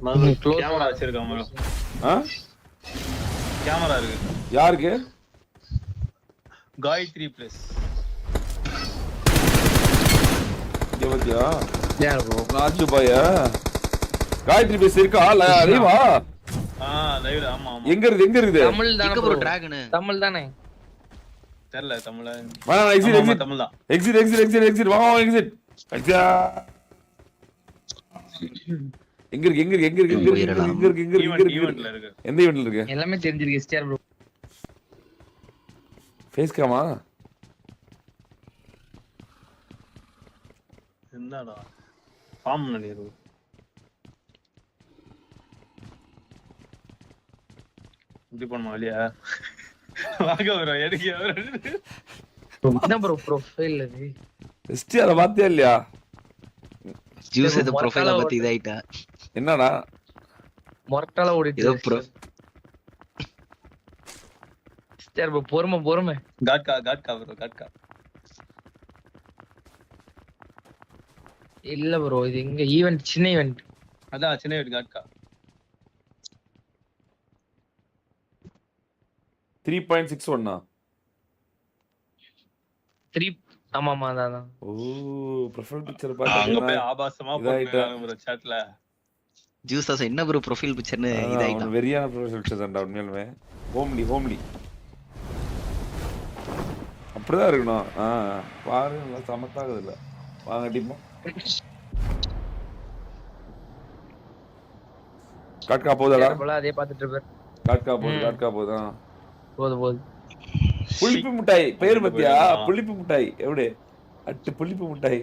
Camera வச்சிருக்கான் bro. Camera இருக்கு. யாருக்கு? காயத்ரி பிளஸ். இங்க பாத்தியா? யார் bro? ராஜு பாயா? காயத்ரி பிளஸ் இருக்கா? லைவா? லைவ்ல ஆமா ஆமா. எங்க இருக்குது? தமிழ் தான bro டிராகன். தமிழ் தானே. தெரியல தமிழா. வா எக்ஸிட் தமிழ் தான். எக்ஸிட் வா எக்ஸிட். அச்சா. எங்க இருக்கு? ஈவென்ட்ல இருக்கு. எந்த ஈவென்ட்ல இருக்கு? எல்லாமே தெரிஞ்சிருக்கு எஸ்டிஆர் bro. ஃபேஸ் கேமா? என்னடா? ஃபார்ம் பண்ணிரு. இப்படி போணுமா வெளியா? வாங்க bro எடுங்க bro. என்ன bro ப்ரொஃபைல் இது? எஸ்டிஆர் பாத்தியா இல்லையா? ஜூஸ் ஏதோ ப்ரொஃபைல பத்தி இதாயிட்டா. என்னடா? மொரட்டால ஓடிட்டு ஏதோ ப்ரோ. எஸ்டிஆர் bro பொறுமை. காட்கா bro காட்கா. இல்ல bro இது எங்க ஈவென்ட் சின்ன ஈவென்ட். அதான் சின்ன வீடு காட்கா. 3.61 3 ஆமாமா அதான். ஓ ப்ரொஃபைல் பிக்சர் அங்க பாத்தீங்களா? போய் ஆபாசமா போட்டுறாங்க bro chatல. ஜூஸ் தாஸ் என்ன ப்ரோ ப்ரொஃபைல் பிக்சர்னு இதாயிட்டா. வெரியான ப்ரொஃபைல் பிக்சர் தான்டா உண்மையிலுமே. ஹோம்லி அப்படிதான் இருக்கணும். பாரு நல்லா சமத்தாகுது இல்ல. வாங்க டிப்போம். காட்கா போதடா. அதே பாத்துட்டு இருப்பார். காட்கா போதா. போது. புளிப்பு மிட்டாய் பேர் பத்தியா? புளிப்பு மிட்டாய் எப்படி? அட்டு புளிப்பு மிட்டாய்.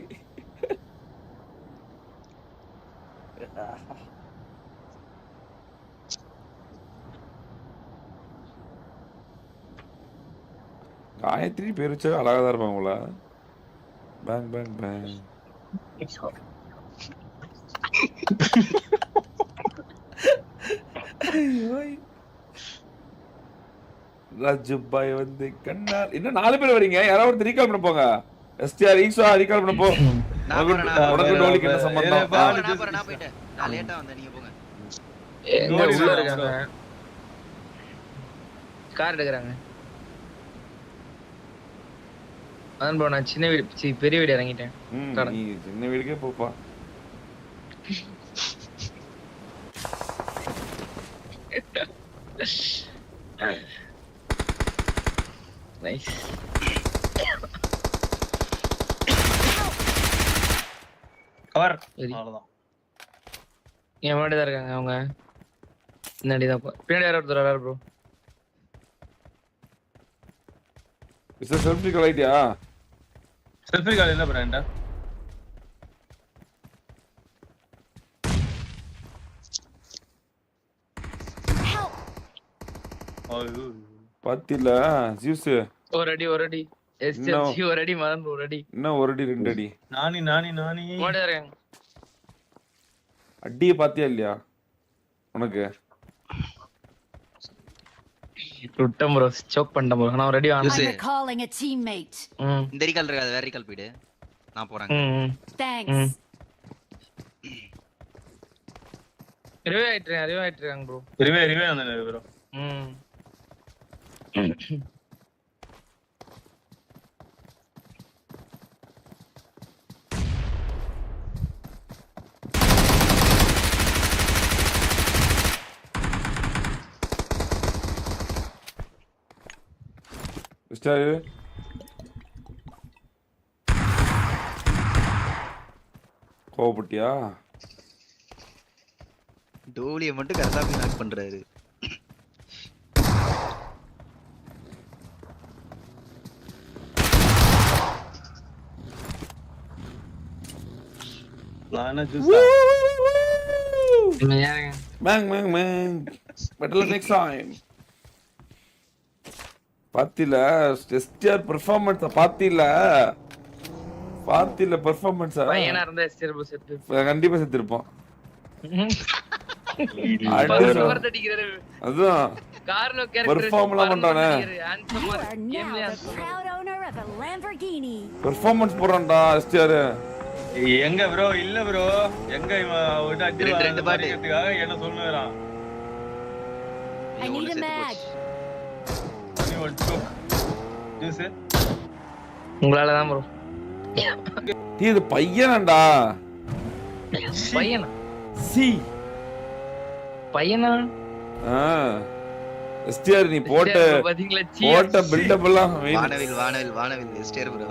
காயத்ரி பேர் வச்சா அழகாதான் இருப்பாங்களா? பேங் ராஜு பாய் வந்து கண்ணால் இன்னும் 4 பேர் வரீங்க. யாராவது ரீகால் பண்ண போங்க. எஸ்டிஆர் ஈஸ்வா ரீகால் பண்ண போ. உனக்கு டோலிக்கு என்ன சம்பந்தம்? நான் போயிட்டேன். நான் லேட்டா வந்தேன், நீங்க போங்க. எங்க உள்ள இருக்காங்க? கார் எடுக்கறாங்க. அதான் bro நான் சின்ன வீடு பெரிய வீடு இறங்கிட்டேன். நீ சின்ன வீடுக்கே போப்பா. நைஸ். கவர் அவ்வளவுதான். என் முன்னாடி தான் இருக்காங்க அவங்க. பின்னாடி தான் பின்னாடி யாரோ ஒருத்தர் வராரு ப்ரோ. மிஸ்டர் செல்ஃபி கால் ஐடியா? செல்ஃபி கால் என்ன பிராண்டா? பாத்தில ஜூஸ் ஒரு அடி எஸ்எஸ்சி ஒரு அடி மறந்து ஒரு அடி இன்னும் ஒரு அடி 2 அடி நானி ஓட இருக்காங்க. அடியே பாத்தியா இல்லையா உனக்கு? விட்டம் ப்ரோ ஸ்டோக் பண்ணிட்டேன் ப்ரோ. நான் ஒரு அடி வாங்க. I'm calling a teammate. இந்த ரீகால் இருக்காது, வேற ரீகால் போய்டு. நான் போறேன். Thanks. ரிவே ஆயிட்டாங்க ப்ரோ. ரிவே வந்தானே ப்ரோ. மிஸ்டர் கோபப்பட்டியா? டோலியை மட்டும் கரெக்டா போய் நாக் பண்றாரு. லானா ஜூஸா மேங் better next time. பாத்தில எஸ்டிஆர் பெர்ஃபார்மன்ஸ் பாத்தில பெர்ஃபார்மன்ஸ் பையனா இருந்தா எஸ்டிஆர் ப்ரோ செத்து கண்டிப்பா செத்துறோம். அதான் கார்லோ கேரக்டர் பெர்ஃபார்ம்லாம் பண்றானே. பெர்ஃபார்மன்ஸ் போறான்டா எஸ்டிஆர். எங்க ப்ரோ இல்ல ப்ரோ எங்க இவன் அவன்கிட்ட அடி ரெண்டு பாட்டு. வாங்குறதுக்காக என்ன சொல்லுறான் I need a mag. நீ ஒட்டு ஜூஸ் உங்களால தான் ப்ரோ. இது பையனாண்டா. பையனா சி பையனா எஸ்டிஆர் நீ போட்ட பாத்தீங்களா? போட்ட பில்டப் எல்லாம் வானவில் எஸ்டேர் ப்ரோ.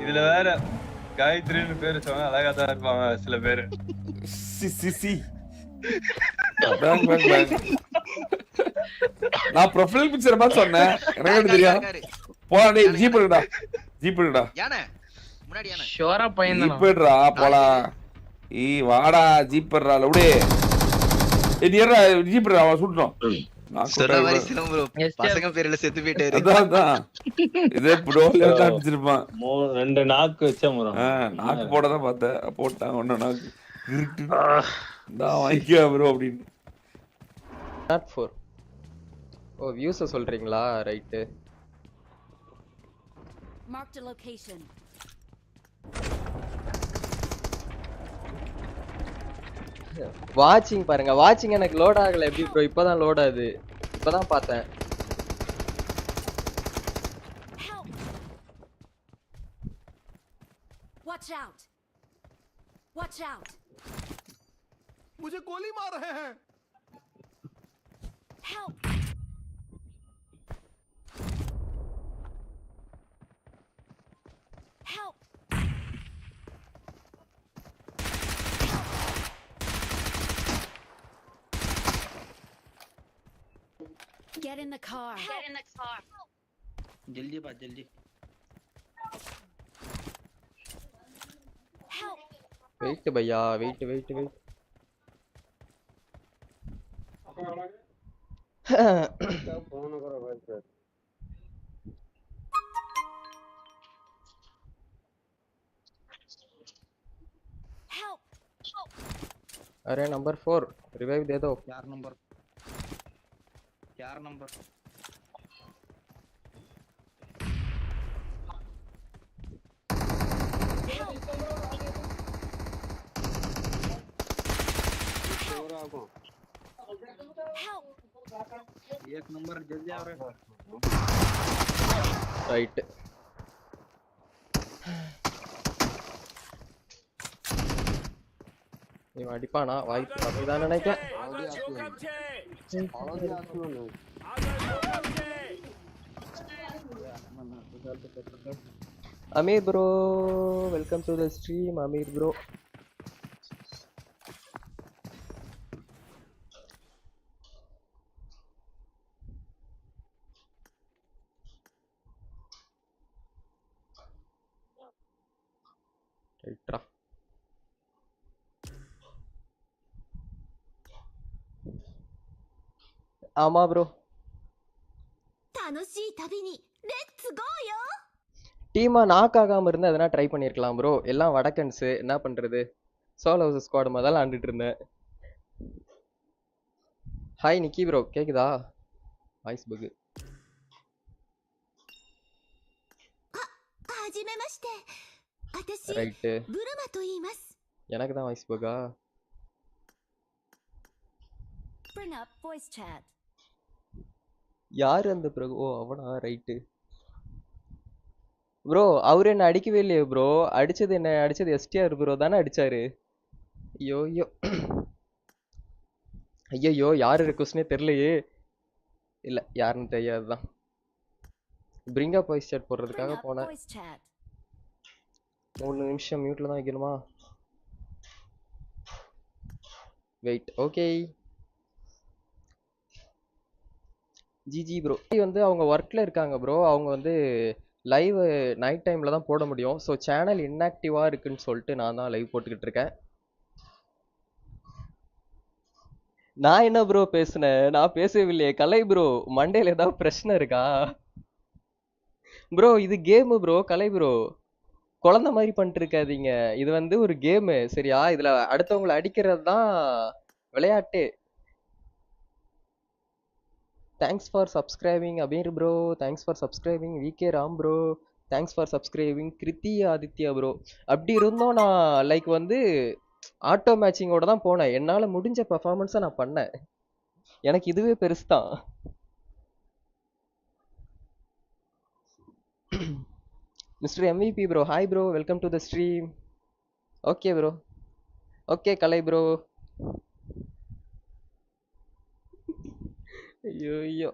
இதுல வேற காயத்ரின்னு பேரு சொன்னா அழகா தான் இருப்பாங்க சில பேரு. சி சி சி பேங் பேங் பேங். நான் ப்ரொஃபைல் பிக்சர் பார்த்து சொன்னேன். எனக்கு தெரியும். போடா டேய் ஜீப் எடுடா. ஜீப் எடுடா. யானே முன்னாடி யானே. ஷோரா பையன் ஜீப் எடுடா போலாம். வாடா ஜீப் எடுடா லவுடே. ஏய் நீடா ஜீப் எடுடா அவன் சுட்டறோம். சொன்ன மாதிரி சிலம் ப்ரோ பசங்க பேர்ல செத்து போயிட்டாரு. அதான் இதே ப்ரோல வந்து அடிச்சிருப்பான். ரெண்டு நாக்கு வச்ச முறம். நாக்கு போட தான் பார்த்தேன். போட்டான் ஒண்ணு நாக்கு. இருட்டு. நான் வாங்கிக்க ப்ரோ அப்படினு. நாட் 4. ஓ வியூஸ் சொல்றீங்களா? ரைட். Marked a location. வாட்சிங் பாருங்க. வாட்சிங் எனக்கு லோட் ஆகல. எப்படி ப்ரோ? இப்பதான் லோட் ஆகுது. இப்பதான் பார்த்தேன். Help! Watch out! Watch out! मुझे गोली मार रहे हैं. Help! Help! Get in the car. Get in the car. जल्दी बात जल्दी. Help! வெயிட் பையா. வெயிட். Help! अरे नंबर 4 रिवाइव दे दो. 4 नंबर. Help! एक नंबर जल्दी आ रहा है. ரைட். இவன் அடிப்பானா? வாய்ப்பு கம்மி தான் நினைக்கிறேன். Aamir bro welcome to the stream. Aamir bro ரைட்ரா. ஆமா ப்ரோ. 楽しい旅にレッツゴーよ。டீமா நாக் ஆகாம இருந்தா எதனா ட்ரை பண்ணிருக்கலாம் ப்ரோ. எல்லாம் வடக்கன்ஸ் என்ன பண்றது? சோலோ ஹவுஸ் ஸ்குவாட் மாதிரி தான் ஆடிட்டு இருந்தேன். ஹாய் நிக்கி ப்ரோ கேக்குதா? Voice bug. はじめまして。私、 ரைட். ブルマと言います。 எனக்கு தான் வாய்ஸ் பக்கா. Bring up voice chat. யாரு அந்த ப்ரோ? ஓ அவனா? Right bro. அவரு என்ன அடிக்கவே இல்லையே ப்ரோ. அடிச்சது எஸ்டிஆர் ப்ரோ தானே அடிச்சாரு. ஐயோ ஐயோ யாரு ரெக்வஸ்ட்னே தெரியலையே. இல்ல யாருன்னு தெரியாதுதான். பிரிங் அப் வாய்ஸ் சாட் போடுறதுக்காக Bring up போனேன். voice chat. 3 நிமிஷம் மியூட்ல தான் வைக்கணுமா? வெயிட். ஓகே ஜிஜி ப்ரோ வந்து அவங்க ஒர்க்ல இருக்காங்க ப்ரோ. அவங்க வந்து லைவ் நைட் டைம்ல தான் போட முடியும். ஸோ சேனல் இன்ஆக்டிவா இருக்குன்னு சொல்லிட்டு நான் தான் லைவ் போட்டுக்கிட்டு இருக்கேன். நான் என்ன ப்ரோ பேசுனேன்? நான் பேசவில்லையே. கலை ப்ரோ மண்டேல ஏதாவது பிரச்சனை இருக்கா ப்ரோ? இது கேமு ப்ரோ. கலை ப்ரோ குழந்தை மாதிரி பண்ணிட்டு இருக்காதீங்க. இது வந்து ஒரு கேமு சரியா? இதுல அடுத்தவங்களை அடிக்கிறது தான் விளையாட்டு. Thanks for subscribing Abeer bro. Thanks for subscribing VK Ram bro. Thanks for subscribing Kiruthi Aditya bro. அப்படி இருந்தும் நான் லைக் வந்து ஆட்டோ மேட்சிங்கோட தான் போனேன். என்னால் முடிஞ்ச பெர்ஃபார்மன்ஸை நான் பண்ணேன். எனக்கு இதுவே பெருசு தான். Mister MVP bro, hi bro, welcome to the stream. Okay bro, okay Kalai bro. ஐயோ ஐயோ